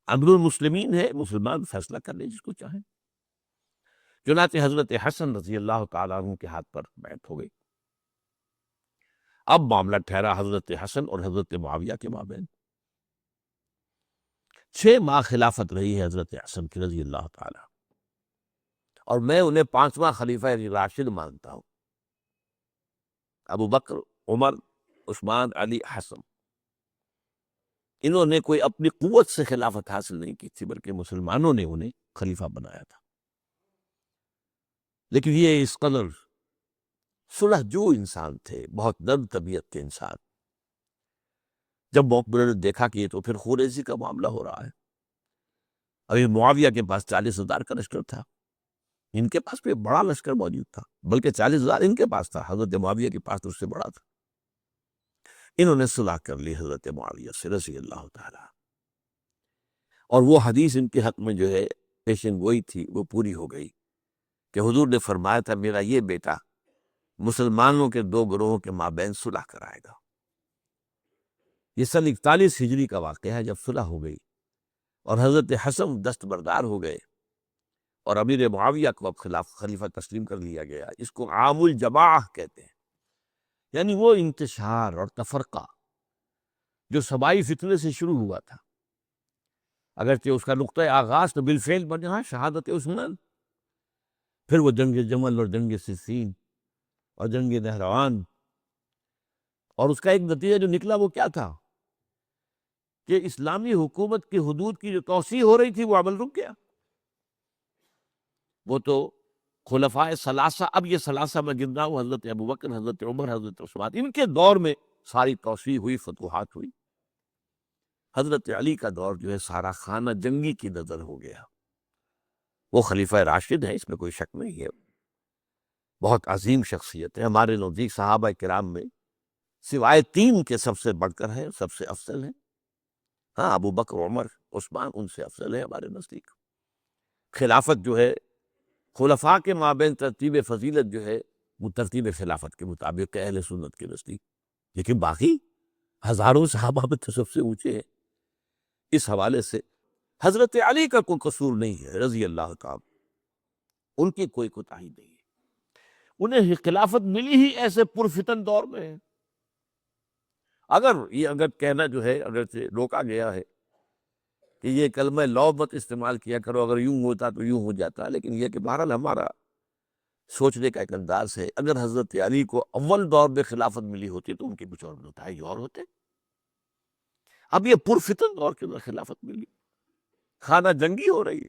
امیر المسلمین ہے، مسلمان فیصلہ کر لے جس کو چاہیں۔ چنانچہ حضرت حسن رضی اللہ تعالیٰ عنہ کے ہاتھ پر بیعت ہو گئی۔ اب معاملہ ٹھہرا حضرت حسن اور حضرت معاویہ کے مابین۔ 6 ماہ خلافت رہی ہے حضرت حسن کی رضی اللہ تعالیٰ، اور میں انہیں 5واں خلیفہ راشد مانتا ہوں۔ ابو بکر، عمر، عثمان، علی، حسن، انہوں نے کوئی اپنی قوت سے خلافت حاصل نہیں کی تھی، بلکہ مسلمانوں نے انہیں خلیفہ بنایا تھا۔ لیکن یہ اس قدر صلح جو انسان تھے، بہت نرم طبیعت کے انسان، جب موقع نے دیکھا کہ یہ تو پھر خوریزی کا معاملہ ہو رہا ہے، ابھی معاویہ کے پاس 40,000 کا لشکر تھا، ان کے پاس بھی بڑا لشکر موجود تھا، بلکہ 40,000 ان کے پاس تھا، حضرت معاویہ کے پاس تو اس سے بڑا تھا۔ انہوں نے صلح کر لی حضرت معاویہ سے رضی اللہ تعالیٰ، اور وہ حدیث ان کے حق میں جو ہے پیشن گوئی تھی وہ پوری ہو گئی کہ حضور نے فرمایا تھا میرا یہ بیٹا مسلمانوں کے 2 گروہوں کے مابین صلح کرائے گا۔ یہ سن 41 ہجری کا واقعہ ہے جب صلح ہو گئی اور حضرت حسن دستبردار ہو گئے اور امیر معاویہ کو اب خلیفہ تسلیم کر لیا گیا۔ اس کو عام الجماع کہتے ہیں، یعنی وہ انتشار اور تفرقہ جو سبائی فتنے سے شروع ہوا تھا، اگرچہ اس کا نقطۂ آغاز تو بالفعل بنا شہادت عثمان، پھر وہ جنگ جمل اور جنگ صفین اور جنگ نہروان، اور اس کا ایک نتیجہ جو نکلا وہ کیا تھا کہ اسلامی حکومت کی حدود کی جو توسیع ہو رہی تھی وہ عمل رک گیا۔ وہ تو خلفائے ثلاثہ، اب یہ ثلاثہ میں گن رہا ہوں، حضرت ابوبکر، حضرت عمر، حضرت عثمان، ان کے دور میں ساری توسیع ہوئی، فتوحات ہوئی۔ حضرت علی کا دور جو ہے سارا خانہ جنگی کی نظر ہو گیا۔ وہ خلیفہ راشد ہے، اس میں کوئی شک نہیں ہے، بہت عظیم شخصیت ہے، ہمارے نزدیک صحابہ کرام میں سوائے 3 کے سب سے بڑھ کر ہے، سب سے افضل ہیں۔ ہاں، ابو بکر، عمر، عثمان ان سے افضل ہے ہمارے نزدیک۔ خلافت جو ہے خلفاء کے مابین ترتیب فضیلت جو ہے وہ ترتیب خلافت کے مطابق ہے اہل سنت کے نزدیک، لیکن باقی ہزاروں صحابہ میں تو سب سے اونچے ہیں۔ اس حوالے سے حضرت علی کا کوئی قصور نہیں ہے رضی اللہ تعالی، ان کی کوئی کوتاہی نہیں ہے، انہیں خلافت ملی ہی ایسے پرفتن دور میں ہے۔ اگر کہنا جو ہے، اگر سے روکا گیا ہے کہ یہ کلمہ لو مت استعمال کیا کرو، اگر یوں ہوتا تو یوں ہو جاتا، لیکن یہ کہ بہرحال ہمارا سوچنے کا ایک انداز ہے، اگر حضرت علی کو اول دور میں خلافت ملی ہوتی تو ان کی کچھ اور نتائج اور ہوتے۔ اب یہ پرفتن دور کے اندر خلافت ملی، خانہ جنگی ہو رہی ہے،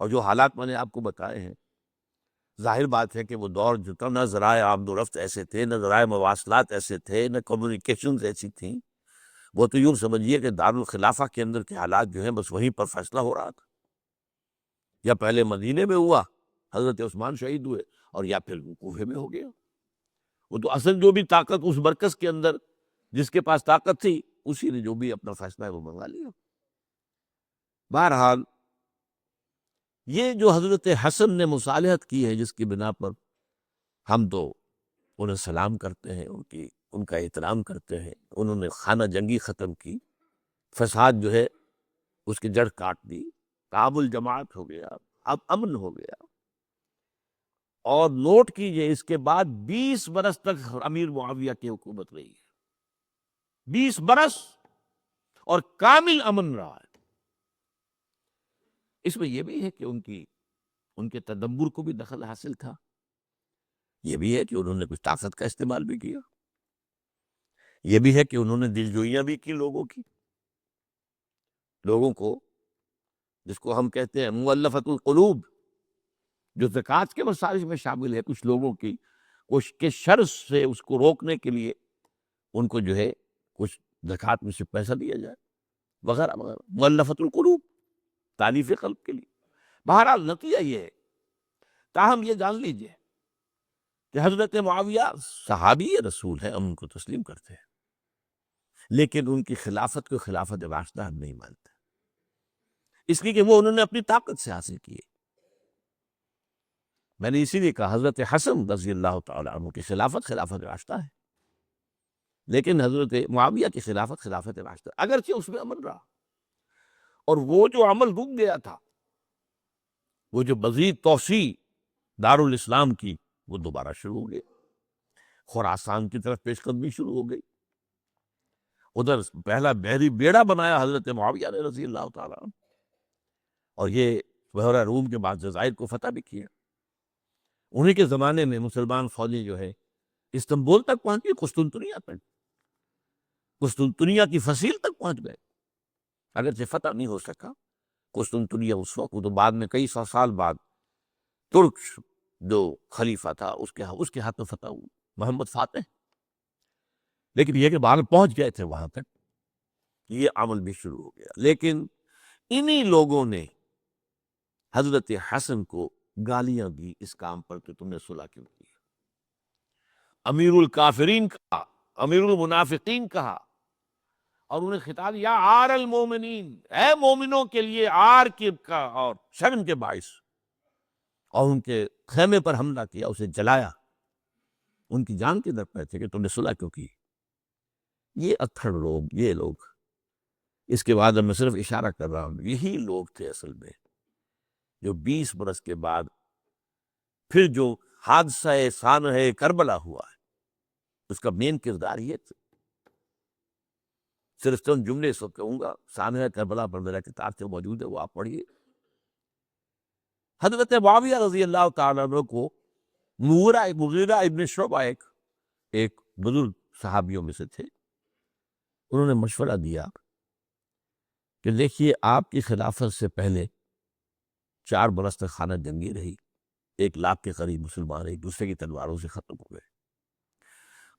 اور جو حالات میں نے آپ کو بتائے ہیں، ظاہر بات ہے کہ وہ دور جو تھا نہ ذرائع آمد و رفت ایسے تھے، نہ ذرائع مواصلات ایسے تھے، نہ کمیونیکیشنز ایسی تھیں، وہ تو یوں سمجھیے کہ دارالخلافہ کے اندر کے حالات جو ہیں بس وہیں پر فیصلہ ہو رہا تھا، یا پہلے مدینے میں ہوا، حضرت عثمان شہید ہوئے، اور یا پھر کوفے میں ہو گیا۔ وہ تو اصل جو بھی طاقت اس مرکز کے اندر جس کے پاس طاقت تھی، اسی نے جو بھی اپنا فیصلہ ہے وہ منگا لیا۔ بہرحال یہ جو حضرت حسن نے مصالحت کی ہے، جس کی بنا پر ہم تو انہیں سلام کرتے ہیں، ان کا احترام کرتے ہیں، انہوں نے خانہ جنگی ختم کی، فساد جو ہے اس کی جڑ کاٹ دی، کابل جماعت ہو گیا، اب امن ہو گیا۔ اور نوٹ کیجئے اس کے بعد 20 برس تک امیر معاویہ کی حکومت رہی ہے، 20 برس، اور کامل امن رہا ہے۔ اس میں یہ بھی ہے کہ ان کے تدبر کو بھی دخل حاصل تھا، یہ بھی ہے کہ انہوں نے کچھ طاقت کا استعمال بھی کیا، یہ بھی ہے کہ انہوں نے دلجوئیاں بھی کی لوگوں کو، جس کو ہم کہتے ہیں مؤلفۃ القلوب، جو زکوٰۃ کے مسائل میں شامل ہے، کچھ لوگوں کی اس کے شر سے اس کو روکنے کے لیے ان کو جو ہے کچھ زکوٰۃ میں سے پیسہ دیا جائے وغیرہ وغیرہ، مؤلفۃ القلوب، تالیف قلب کے لیے۔ بہرحال نتیجہ یہ ہے، تاہم یہ جان لیجئے کہ حضرت معاویہ صحابی رسول ہیں، ہم ان کو تسلیم کرتے ہیں، لیکن ان کی خلافت کو خلافت راشدہ ہم نہیں مانتے، اس لیے کہ وہ انہوں نے اپنی طاقت سے حاصل کیے۔ میں نے اسی لیے کہا حضرت حسن رضی اللہ تعالیٰ عنہ کی خلافت خلافت راشدہ ہے، لیکن حضرت معاویہ کی خلافت خلافت راشدہ، اگرچہ اس میں عمل رہا، اور وہ جو عمل رک گیا تھا، وہ جو مزید توسیع دارالاسلام کی، وہ دوبارہ شروع ہو گئی، خراسان کی طرف پیش قدمی شروع ہو گئی، ادھر پہلا بحری بیڑا بنایا حضرت معاویہ نے رضی اللہ تعالیٰ عنہ، اور یہ بحیرہ روم کے بعد جزائر کو فتح بھی کیا۔ انہی کے زمانے میں مسلمان فوجی جو ہے استنبول تک پہنچ گئی، قسطنطنیہ تک، قسطنطنیہ کی فصیل تک پہنچ گئے، اگرچہ فتح نہیں ہو سکا قسطنطنیہ اس وقت، وہ تو بعد میں کئی سو سال بعد ترک جو خلیفہ تھا اس کے ہاتھ میں فتح ہوا، محمد فاتح، لیکن یہ کہ بعد پہنچ گئے تھے وہاں تک، یہ عمل بھی شروع ہو گیا۔ لیکن انہی لوگوں نے حضرت حسن کو گالیاں دی اس کام پر کہ تم نے صلح کیوں کی، امیر الکافرین کہا، امیر المنافقین کہا، اور انہیں خطاب یا عار المومنین، اے مومنوں کے لیے عار کا اور شرم کے باعث، اور ان کے خیمے پر حملہ کیا، اسے جلایا، ان کی جان کے در پہ تھے کہ تم نے صلح کیوں کی۔ یہ اتھڑ لوگ، یہ لوگ، اس کے بعد میں صرف اشارہ کر رہا ہوں، یہی لوگ تھے اصل میں جو 20 برس کے بعد پھر جو حادثہ سانحہ کربلا ہوا ہے اس کا مین کردار یہ تھا۔ صرف چند جملے اس وقت کہوں گا، سانحہ کربلا پر میرا کتاب سے موجود ہے، وہ آپ پڑھیے۔ حضرت معاویہ رضی اللہ تعالیٰ عنہ کو مغیرہ ابن شعبہ ایک بزرگ صحابیوں میں سے تھے، انہوں نے مشورہ دیا کہ دیکھیے آپ کی خلافت سے پہلے 4 برس تک خانہ جنگی رہی، 1 لاکھ کے قریب مسلمان ایک دوسرے کی تلواروں سے ختم ہو گئے۔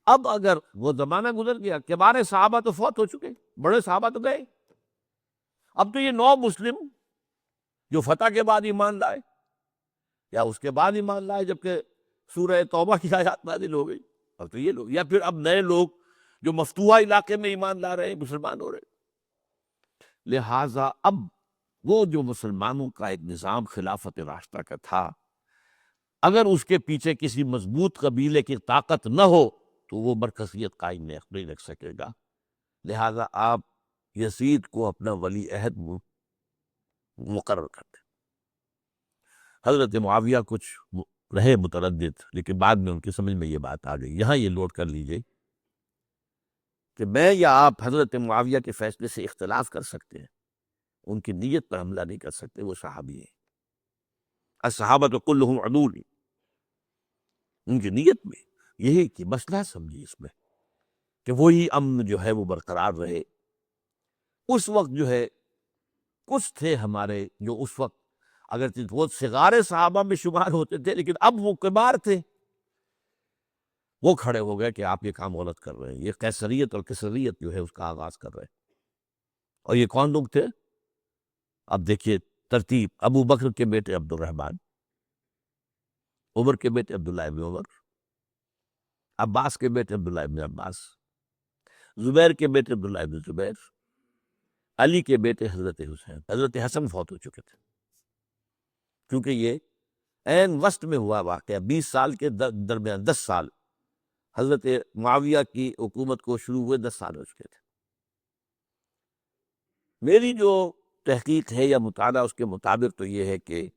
اب اگر وہ زمانہ گزر گیا، کبار صحابہ تو فوت ہو چکے، بڑے صحابہ تو گئے، اب تو یہ 9 مسلم جو فتح کے بعد ایمان لائے یا اس کے بعد ایمان لائے جبکہ سورہ توبہ کی آیات نازل ہو گئی، اب تو یہ لوگ، یا پھر اب نئے لوگ جو مفتوحہ علاقے میں ایمان لا رہے ہیں، مسلمان ہو رہے، لہٰذا اب وہ جو مسلمانوں کا ایک نظام خلافت راشدہ کا تھا، اگر اس کے پیچھے کسی مضبوط قبیلے کی طاقت نہ ہو تو وہ مرکزیت قائم نہیں رکھ سکے گا، لہٰذا آپ یزید کو اپنا ولی عہد مقرر کر دیں۔ حضرت معاویہ کچھ رہے متردد، لیکن بعد میں ان کی سمجھ میں یہ بات آ گئی۔ یہاں یہ نوٹ کر لیجئے کہ میں یا آپ حضرت معاویہ کے فیصلے سے اختلاف کر سکتے ہیں، ان کی نیت پر حملہ نہیں کر سکتے، وہ صحابی ہیں، الصحابۃ کلھم عدول، ان کی نیت میں یہی کہ مسئلہ سمجھی اس میں کہ وہی امن جو ہے وہ برقرار رہے۔ اس وقت جو ہے کچھ تھے ہمارے جو اس وقت اگرچہ وہ صغار صحابہ میں شمار ہوتے تھے، لیکن اب وہ کبار تھے، وہ کھڑے ہو گئے کہ آپ یہ کام غلط کر رہے ہیں، یہ قیصریت اور کسریت جو ہے اس کا آغاز کر رہے ہیں۔ اور یہ کون لوگ تھے؟ اب دیکھیے ترتیب، ابو بکر کے بیٹے عبد الرحمن، عمر کے بیٹے عبداللہ ابن عمر، عباس کے بیٹے عبداللہ ابن عباس، زبیر کے بیٹے عبداللہ ابن زبیر، علی کے بیٹے حضرت حسین۔ حضرت حسن فوت ہو چکے تھے، کیونکہ یہ عین وسط میں ہوا واقعہ، 20 سال کے درمیان 10 سال حضرت معاویہ کی حکومت کو شروع ہوئے، 10 سال ہو چکے تھے۔ میری جو تحقیق ہے یا مطالعہ اس کے مطابق تو یہ ہے کہ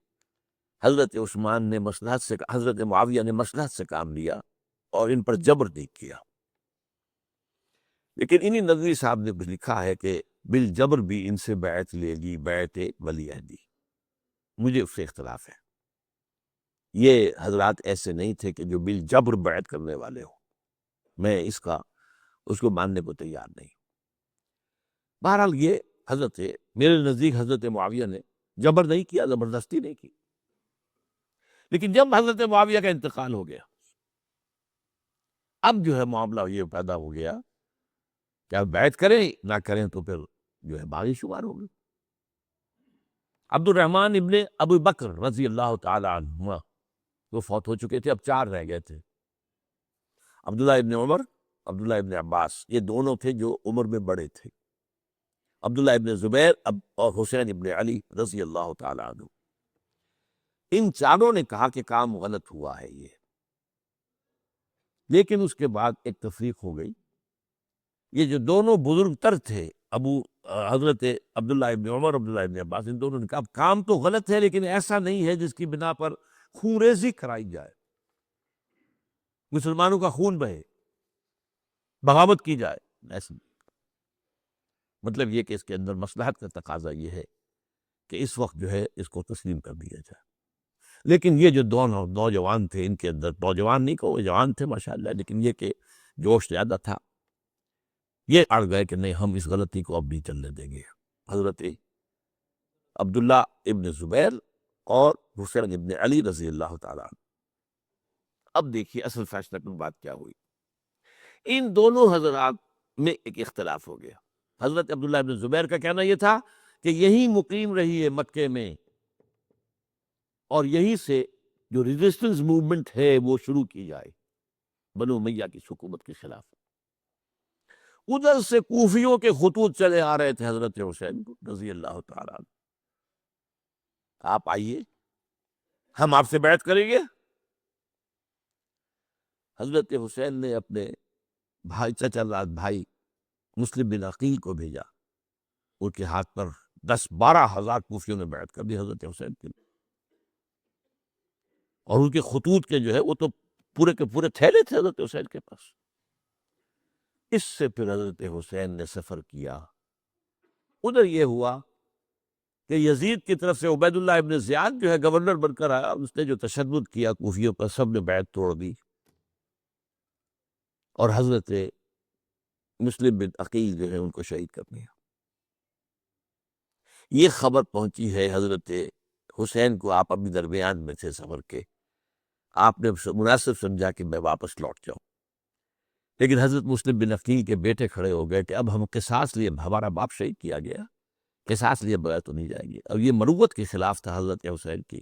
حضرت عثمان نے مصلحت سے، حضرت معاویہ نے مصلحت سے کام لیا اور ان پر جبر نہیں کیا، لیکن انہی ندوی صاحب نے لکھا ہے کہ بالجبر بھی ان سے بیعت لے لی، بیعت ولی عہدی، مجھے اس سے اختلاف ہے۔ یہ حضرات ایسے نہیں تھے کہ جو بالجبر بیعت کرنے والے ہوں، میں اس کو ماننے کو تیار نہیں۔ بہرحال یہ حضرت، میرے نزدیک حضرت معاویہ نے جبر نہیں کیا، زبردستی نہیں کی، لیکن جب حضرت معاویہ کا انتقال ہو گیا، اب جو ہے معاملہ یہ پیدا ہو گیا کہ اب بیعت کریں نہ کریں تو پھر جو ہے باغی شمار ہوگی۔ عبد الرحمن ابن ابو بکر رضی اللہ تعالی عنہما وہ فوت ہو چکے تھے، اب 4 رہ گئے تھے، عبداللہ ابن عمر، عبداللہ ابن عباس، یہ دونوں تھے جو عمر میں بڑے تھے، عبداللہ ابن زبیر اور حسین ابن علی رضی اللہ تعالی عنہ۔ ان چاروں نے کہا کہ کام غلط ہوا ہے یہ، لیکن اس کے بعد ایک تفریق ہو گئی۔ یہ جو دونوں بزرگ تر تھے، حضرت عبداللہ ابن عمر، عبداللہ ابن عباس، ان دونوں نے کہا کام تو غلط ہے لیکن ایسا نہیں ہے جس کی بنا پر خون ریزی کرائی جائے، مسلمانوں کا خون بہے، بغاوت کی جائے، ایسا نہیں۔ مطلب یہ کہ اس کے اندر مصلحت کا تقاضا یہ ہے کہ اس وقت جو ہے اس کو تسلیم کر دیا جائے۔ لیکن یہ جو دونوں نوجوان تھے، ان کے اندر، نوجوان نہیں کہ وہ جوان تھے ماشاءاللہ، لیکن یہ کہ جوش زیادہ تھا، یہ اڑ گئے کہ نہیں ہم اس غلطی کو اب نہیں چلنے دیں گے۔ حضرت عبداللہ ابن زبیر اور حسین ابن علی رضی اللہ تعالیٰ عنہ۔ اب دیکھیے اصل فیصلہ کی بات کیا ہوئی، ان دونوں حضرات میں ایک اختلاف ہو گیا۔ حضرت عبداللہ ابن زبیر کا کہنا یہ تھا کہ یہی مقیم رہی ہے مکے میں، اور یہیں سے جو ریزسٹنس موومنٹ ہے وہ شروع کی جائے بنو امیہ کی حکومت کے خلاف۔ ادھر سے کوفیوں کے خطوط چلے آ رہے تھے حضرت حسین رضی اللہ تعالیٰ عنہ، آپ آئیے ہم آپ سے بیعت کریں گے۔ حضرت حسین نے اپنے بھائی، چچا زاد بھائی مسلم بن عقیل کو بھیجا، ان کے ہاتھ پر 10-12 ہزار کوفیوں نے بیعت کر دی حضرت حسین کے لیے، اور ان کے خطوط کے جو ہے وہ تو پورے کے پورے تھیلے تھے حضرت حسین کے پاس۔ اس سے پھر حضرت حسین نے سفر کیا، ادھر یہ ہوا کہ یزید کی طرف سے عبید اللہ ابن زیاد جو ہے گورنر بن کر آیا، اس نے جو تشدد کیا کوفیوں پر، سب نے بیعت توڑ دی، اور حضرت مسلم بن عقیل جو ہے ان کو شہید کر دیا۔ یہ خبر پہنچی ہے حضرت حسین کو، آپ اپنی درمیان میں تھے سفر کے، آپ نے مناسب سمجھا کہ میں واپس لوٹ جاؤں، لیکن حضرت مسلم بن عقیل کے بیٹے کھڑے ہو گئے کہ اب ہم قصاص لیے، ہمارا باپ شہید کیا گیا، قصاص لیے بغیر تو نہیں جائیں گے۔ اب یہ مروت کے خلاف تھا حضرت حسین کی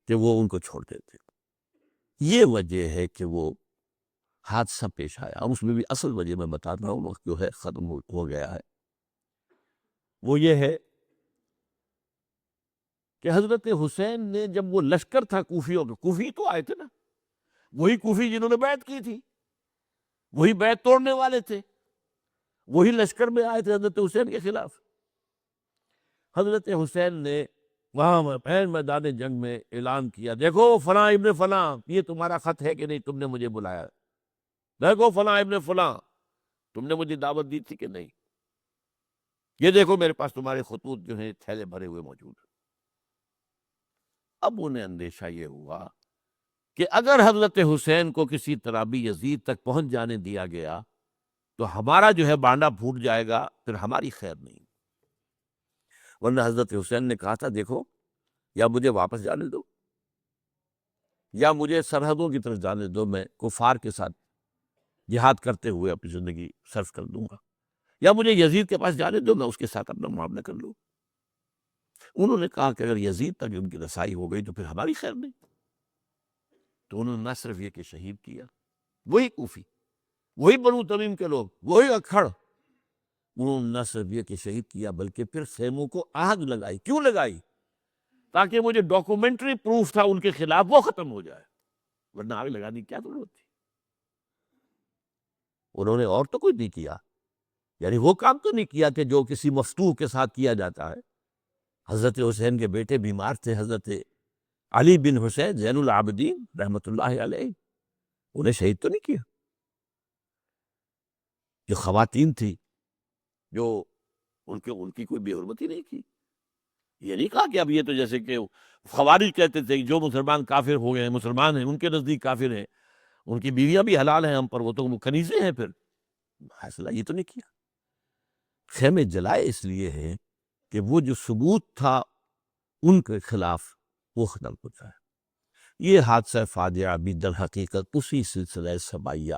کہ وہ ان کو چھوڑ دیتے۔ یہ وجہ ہے کہ وہ حادثہ پیش آیا، اور اس میں بھی اصل وجہ میں بتاتا ہوں، وقت جو ہے ختم ہو گیا ہے، وہ یہ ہے کہ حضرت حسین نے جب وہ لشکر تھا کوفیوں کا، کوفی تو آئے تھے نا، وہی کوفی جنہوں نے بیعت کی تھی، وہی بیعت توڑنے والے تھے، وہی لشکر میں آئے تھے حضرت حسین کے خلاف۔ حضرت حسین نے وہاں عین میدان جنگ میں اعلان کیا، دیکھو فلاں ابن فلاں، یہ تمہارا خط ہے کہ نہیں، تم نے مجھے بلایا، دیکھو فلاں ابن فلاں، تم نے مجھے دعوت دی تھی کہ نہیں، یہ دیکھو میرے پاس تمہارے خطوط جو ہیں تھیلے بھرے ہوئے موجود ہیں۔ اب انہیں اندیشہ یہ ہوا کہ اگر حضرت حسین کو کسی طرح بھی یزید تک پہنچ جانے دیا گیا تو ہمارا جو ہے بانڈا پھوٹ جائے گا، پھر ہماری خیر نہیں۔ ورنہ حضرت حسین نے کہا تھا دیکھو، یا مجھے واپس جانے دو، یا مجھے سرحدوں کی طرف جانے دو، میں کفار کے ساتھ جہاد کرتے ہوئے اپنی زندگی صرف کر دوں گا، یا مجھے یزید کے پاس جانے دو، میں اس کے ساتھ اپنا معاملہ کر لوں۔ انہوں نے کہا کہ اگر یزید تک ان کی رسائی ہو گئی تو پھر ہماری خیر نہیں۔ تو انہوں نے نہ صرف یہ کہ شہید کیا وہی کوفی، وہی بنو تمیم کے لوگ، وہی اکھڑ، انہوں نے نہ صرف یہ کہ شہید کیا بلکہ پھر خیموں کو آگ لگائی۔ کیوں لگائی؟ تاکہ وہ جو ڈاکومنٹری پروف تھا ان کے خلاف وہ ختم ہو جائے، ورنہ آگ لگانے کی کیا ضرورت تھی؟ انہوں نے اور تو کوئی نہیں کیا، یعنی وہ کام تو نہیں کیا کہ جو کسی مفتوح کے ساتھ کیا جاتا ہے۔ حضرت حسین کے بیٹے بیمار تھے، حضرت علی بن حسین زین العابدین رحمۃ اللہ علیہ، انہیں شہید تو نہیں کیا۔ جو خواتین تھی جو ان کی کوئی بے حرمتی نہیں کی۔ یہ نہیں کہا کہ اب یہ تو جیسے کہ خوارج کہتے تھے جو مسلمان کافر ہو گئے ہیں، مسلمان ہیں ان کے نزدیک کافر ہیں، ان کی بیویاں بھی حلال ہیں ہم پر، وہ تو کنیزیں ہیں، پھر فیصلہ یہ تو نہیں کیا۔ خیمے جلائے اس لیے ہے کہ وہ جو ثبوت تھا ان کے خلاف وہ ختم ہو جائے۔ یہ حادثہ فاجعہ بھی در حقیقت اسی سلسلہ سبائیہ،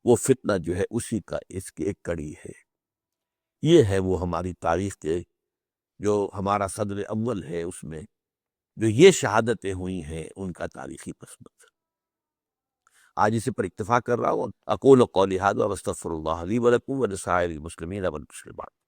وہ فتنہ جو ہے اسی کا اس کی ایک کڑی ہے۔ یہ ہے وہ ہماری تاریخ کے جو ہمارا صدر اول ہے، اس میں جو یہ شہادتیں ہوئی ہیں ان کا تاریخی پس منظر۔ آج اسی پر اکتفا کر رہا ہوں۔ اقول قولی ھذا واستغفر اللہ لی ولکم ولسائر المسلمین والمسلمات۔